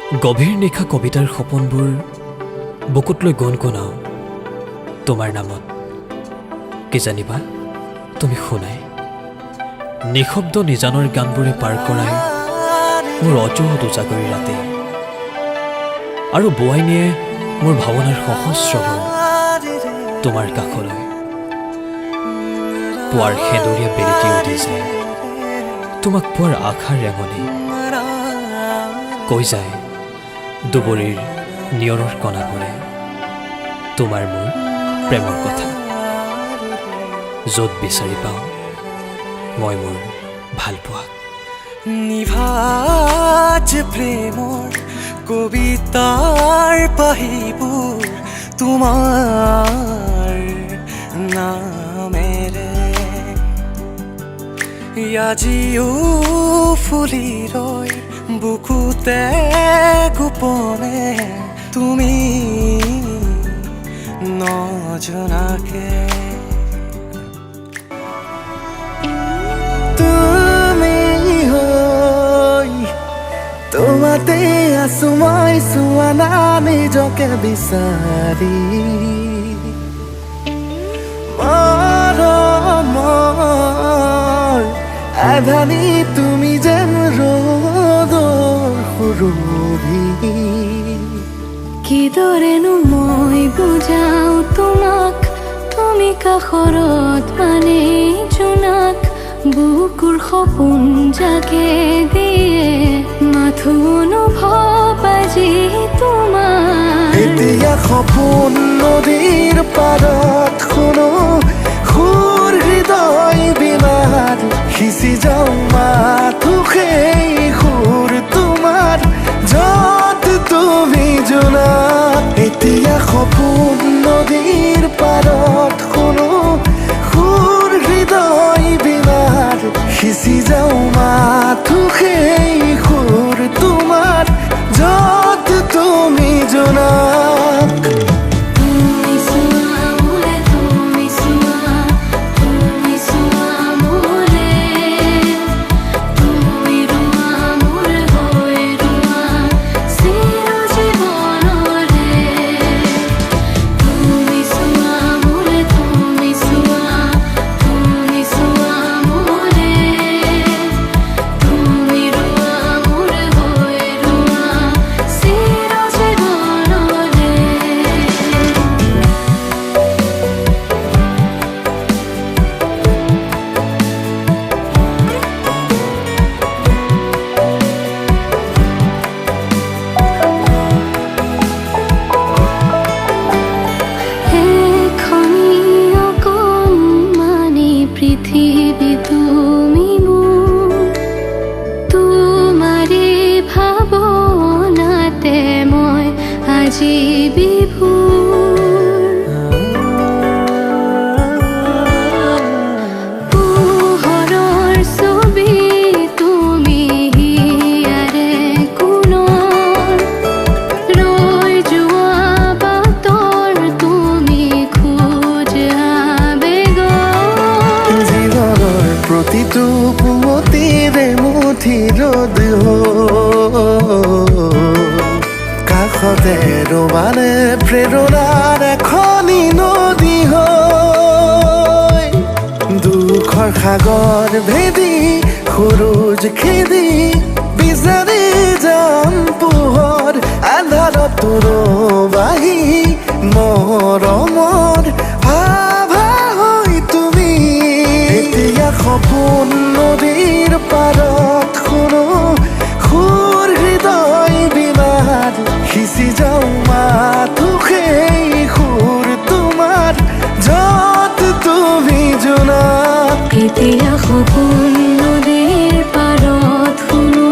গভীৰ নিশা কবিতাৰ সপোনবোৰ বুকুত লৈ গুণগুণাও তোমাৰ নামত। কি জানিবা তুমি শুনাই নিশব্দ নিজানৰ গানবোৰে পাৰ কৰাই মোৰ অযুত উজাগৰি ৰাতি, আৰু বোৱাই নিয়ে মোৰ ভাৱনাৰ সহস্ৰবোৰ তোমাৰ কাষলৈ। পুৱাৰ সেঁদৰীয়া বেলিটি উঠিছে তোমাক পোৱাৰ আশাৰ ৰেঙনি, কৈ যায় দুবৰিৰ নিয়ৰৰ কণাবোৰে তোমাৰ মোৰ প্ৰেমৰ কথা। য'ত বিচাৰি পাওঁ মই মোৰ ভাল পোৱা। নিভাজ প্ৰেমৰ কবিতাৰ পাহিবোৰ তোমাৰ নামেৰে আজিও ফুলি ৰয় বুকুতে গোপনে, তুমি নজনাকে। তুমি হৈ তোমাতে আছো মই, চোৱা না নিজকে বিচাৰি। মৰমৰ আধানি তুমি যেন ৰ'দৰ সুৰভি। কিদৰেনো মই বুজাও তোমাক, তুমি কাষৰত মানে জোনাক। বুকুৰ সপোন জাগে দিয়ে মাথো অনুভৱ আজি তোমাৰ। এতিয়া সপোন নদীৰ পাৰত শুনো সুৰ হৃদয় বিনাত, সিঁচি যাওঁ মাথো সেই সুৰ তোমাৰ য'ত তুমি জোনাক। এতিয়া সপোন নদীৰ পাৰত শুনো সুৰ হৃদয় বিনাত, সিঁচি যাওঁ মাথো সেই সুৰ তোমাৰ য'ত তুমি জোনাক। পৃথিৱী তুমি মোৰ, তোমাৰে ভাৱনাতে মই আজি বিভোৰ। পোহৰৰ ছবি তুমি হিয়াৰে কোণৰ, ৰৈ যোৱা বাটৰ তুমি খোজ আবেগৰ। প্ৰতিটো পুৱতিৰে মুঠি ৰ'দ কাষতে ৰবানে প্ৰেৰণাৰ এখনি নদী হৈ। দুখৰ সাগৰ ভেদি সুৰুজ খেদি বিচাৰি যাম পোহৰ আন্ধাৰত ৰবাহি মৰমৰ আভা হৈ তুমি। এতিয়া সপোন নদীৰ পাৰত শুনো সুৰ হৃদয় বিনাত, সিঁচি যাওঁ মাথো সেই সুৰ তোমাৰ য'ত তুমি জোনাক। এতিয়া সপোন নদীৰ পাৰত শুনো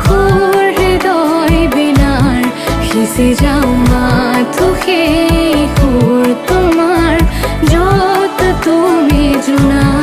সুৰ হৃদয় বিনাৰ, সিঁচি যাওঁ মাথো সেই সুৰ তোমাৰ য'ত তুমি জোনাক।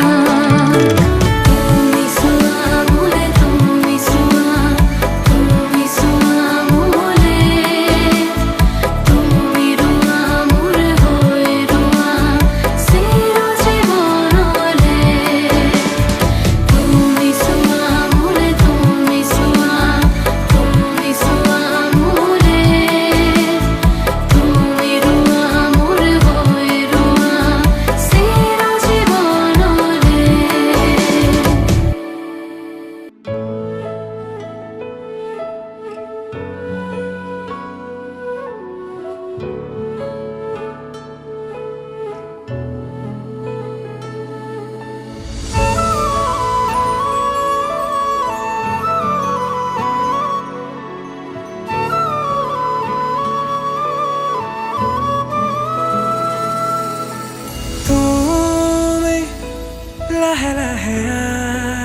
লাহে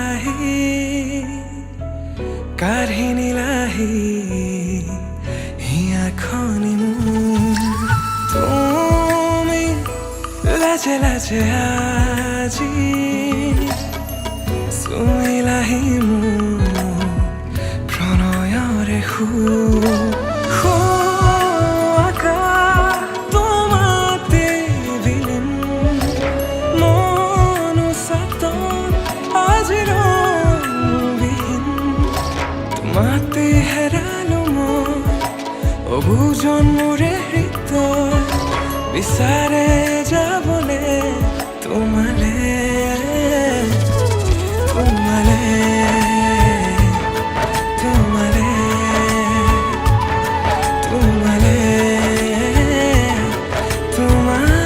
আহি কাঢ়ি নিলাহি হিয়াখনি মোৰ তুমি লাজে লাজে আজি চুমিলাহি মোৰ প্ৰণয়ৰে তোমাতে বিলীন মন সাতন আজি ৰংবিহীন তোমাতে হেৰালো মই অবুজন মোৰে হৃদয় বিচাৰে যাবলে তোমালে তোমালে তোমালে তোমালে তোমালে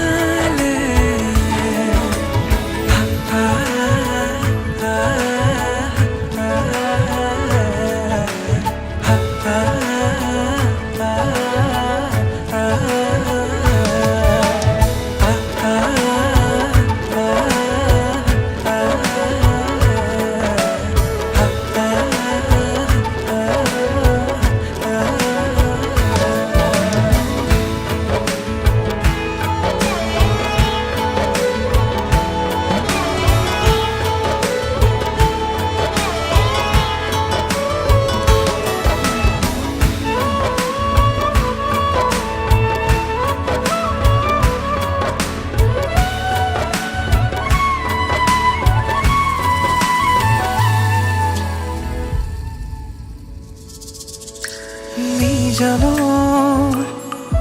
নিজানৰ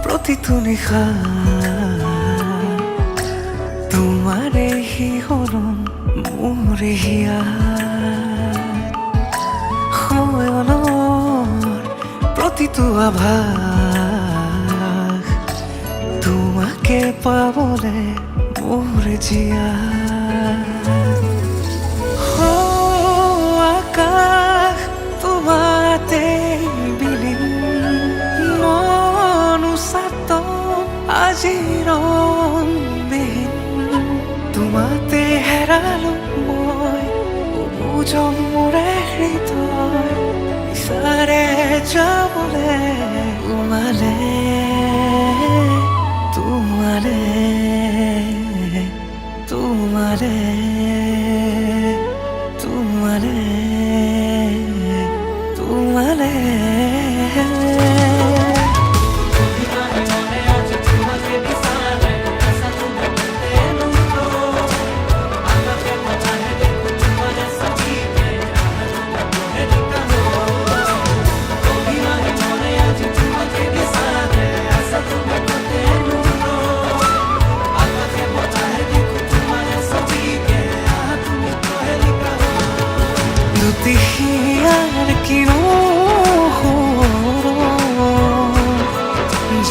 প্ৰতিটো নিশা তোমাৰে শিহৰণ মোৰে হিয়া সময়নৰ প্ৰতিটো আভাস তোমাকে পাবলে মোৰে জিয়া আকাশ তোমাতে আজি ৰংবিহীন তোমাতে হেৰালো মই অবুজন মোৰে হৃদয় বিচাৰে যাবলে তোমালে তোমালে তোমালে তোমালে তোমালে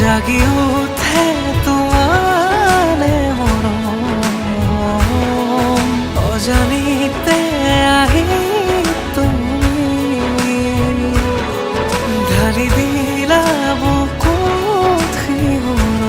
জাগি উঠে তোমালে মৰম অজানিতে আহি তুমি ঢালি দিলা বুকুত শিহৰণ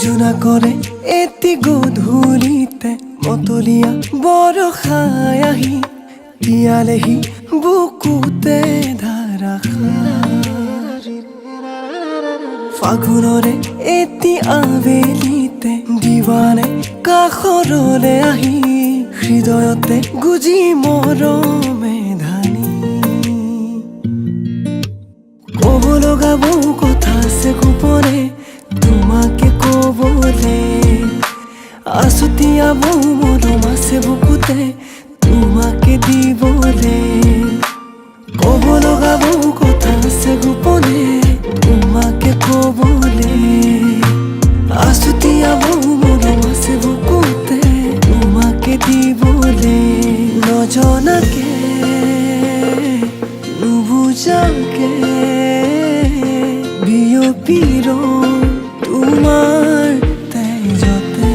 জোনা কৰে এটি গধূলিতে মতলীয়া বৰষাই আহি তিয়ালেহি বুকুতে ধাৰাসাৰ ফাগুনৰে এটি আবেলিতে দিৱানে কাষৰলে আহি হৃদয়তে গুজি মৰমে ধানি ক'ব লগা বহু কথা আছে গোপনে তোমাকে কবলে আছুতীয়া বহু মৰম আছে বুকুতে তোমাকে দিবলে জাগে বিয়পিৰ তোমাৰ তেজতে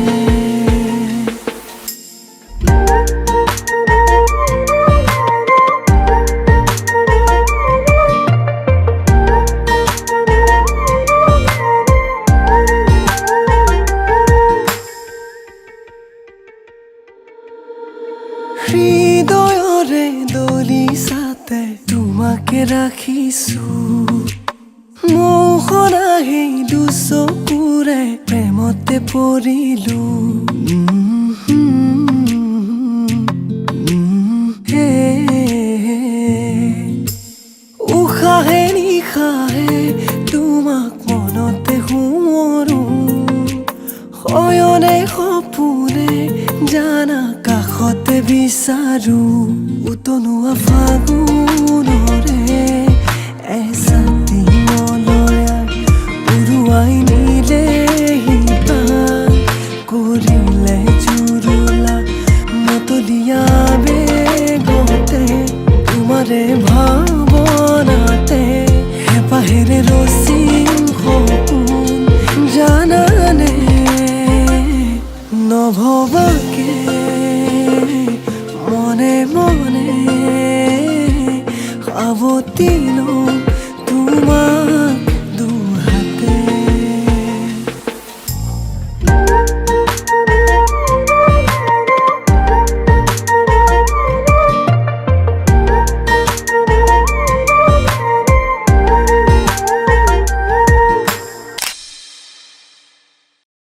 হৃদয়ৰে দলিছাতে তোমাকে ৰাখিছো মোহনা সেই দুচকুৰে প্ৰেমতে পৰিলো উশাহে নিশাহে তোমাক মনতে সোঁৱৰো শয়নে সপোনে জানা কাষতে বিচাৰো উতনুৱা ফাগুনৰে এচাতি মলয়াই উৰুৱাই নিলে হিপা কৰিলে জুৰুলা মতলীয়া বেগতে তোমাৰে ভাৱনাতে হেঁপাহেৰে ৰচিম সপোন জানানে নভবাকে মনে মনে সাৱতি